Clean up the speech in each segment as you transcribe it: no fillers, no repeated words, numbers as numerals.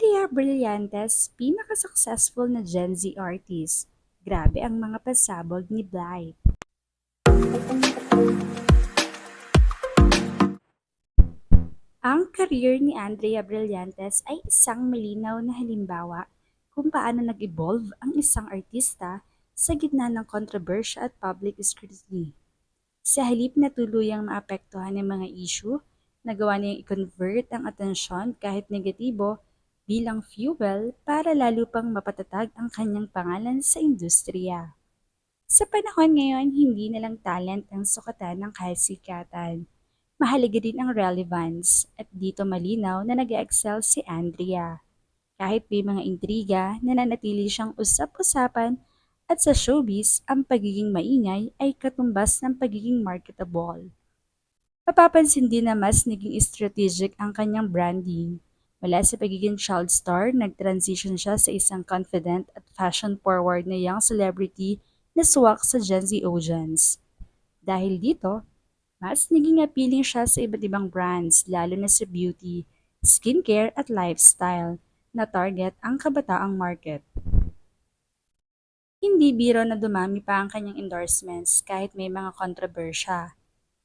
Andrea Brillantes, pinaka-successful na Gen Z artist. Grabe ang mga pasabog ni Blythe. Ang career ni Andrea Brillantes ay isang malinaw na halimbawa kung paano nag-evolve ang isang artista sa gitna ng kontrobersya at public scrutiny. Sa halip na tuluyang maapektuhan ng mga issue, nagawa niyang i-convert ang atensyon kahit negatibo bilang fuel para lalo pang mapatatag ang kanyang pangalan sa industriya. Sa panahon ngayon, hindi na lang talent ang sukatan ng kasikatan. Mahalaga din ang relevance at dito malinaw na nag-excel si Andrea. Kahit may mga intriga, nananatili siyang usap-usapan at sa showbiz, ang pagiging maingay ay katumbas ng pagiging marketable. Mapapansin din na mas naging strategic ang kanyang branding. Mula sa pagiging child star, nag-transition siya sa isang confident at fashion-forward na young celebrity na swak sa Gen Z audience. Dahil dito, mas naging appealing siya sa iba't ibang brands, lalo na sa beauty, skincare at lifestyle, na target ang kabataang market. Hindi biro na dumami pa ang kanyang endorsements kahit may mga kontrobersya.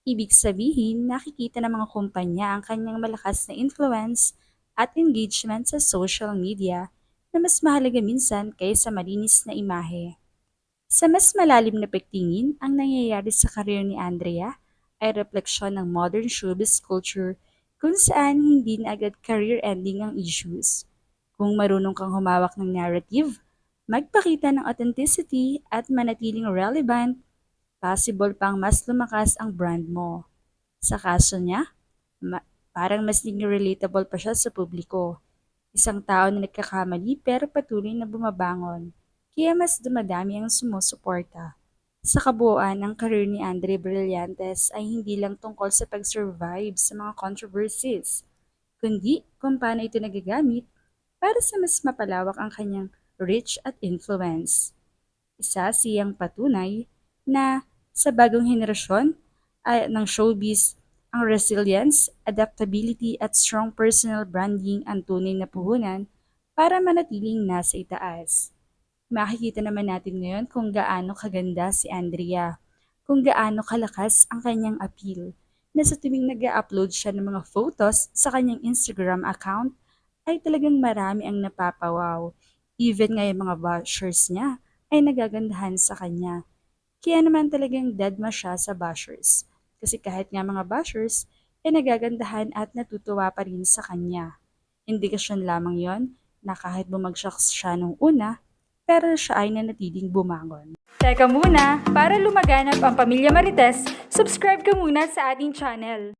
Ibig sabihin, nakikita ng mga kumpanya ang kanyang malakas na influence at engagement sa social media na mas mahalaga minsan kaysa malinis na imahe. Sa mas malalim na pagtingin, ang nangyayari sa karir ni Andrea ay refleksyon ng modern showbiz culture kung saan hindi na agad career-ending ang issues. Kung marunong kang humawak ng narrative, magpakita ng authenticity at manatiling relevant, possible pang mas lumakas ang brand mo. Sa kaso niya, parang mas naging relatable pa siya sa publiko. Isang tao na nagkakamali pero patuloy na bumabangon. Kaya mas dumadami ang sumusuporta. Sa kabuuan, ang career ni Andre Brillantes ay hindi lang tungkol sa pag-survive sa mga controversies, kundi kung paano ito nagagamit para sa mas mapalawak ang kanyang reach at influence. Isa siyang patunay na sa bagong henerasyon ng showbiz, ang resilience, adaptability at strong personal branding ang tunay na puhunan para manatiling nasa itaas. Makikita naman natin ngayon kung gaano kaganda si Andrea, kung gaano kalakas ang kanyang appeal, na sa tuwing nag-upload siya ng mga photos sa kanyang Instagram account, ay talagang marami ang napapawaw. Even nga yung mga bashers niya ay nagagandahan sa kanya. Kaya naman talagang deadma siya sa bashers. Kasi kahit nga mga bashers, ay nagagandahan at natutuwa pa rin sa kanya. Indikasyon lamang yon na kahit bumagsak siya nung una, pero siya ay nanatiling bumangon. Teka muna, para lumaganap ang Pamilya Marites, subscribe ka muna sa ating channel.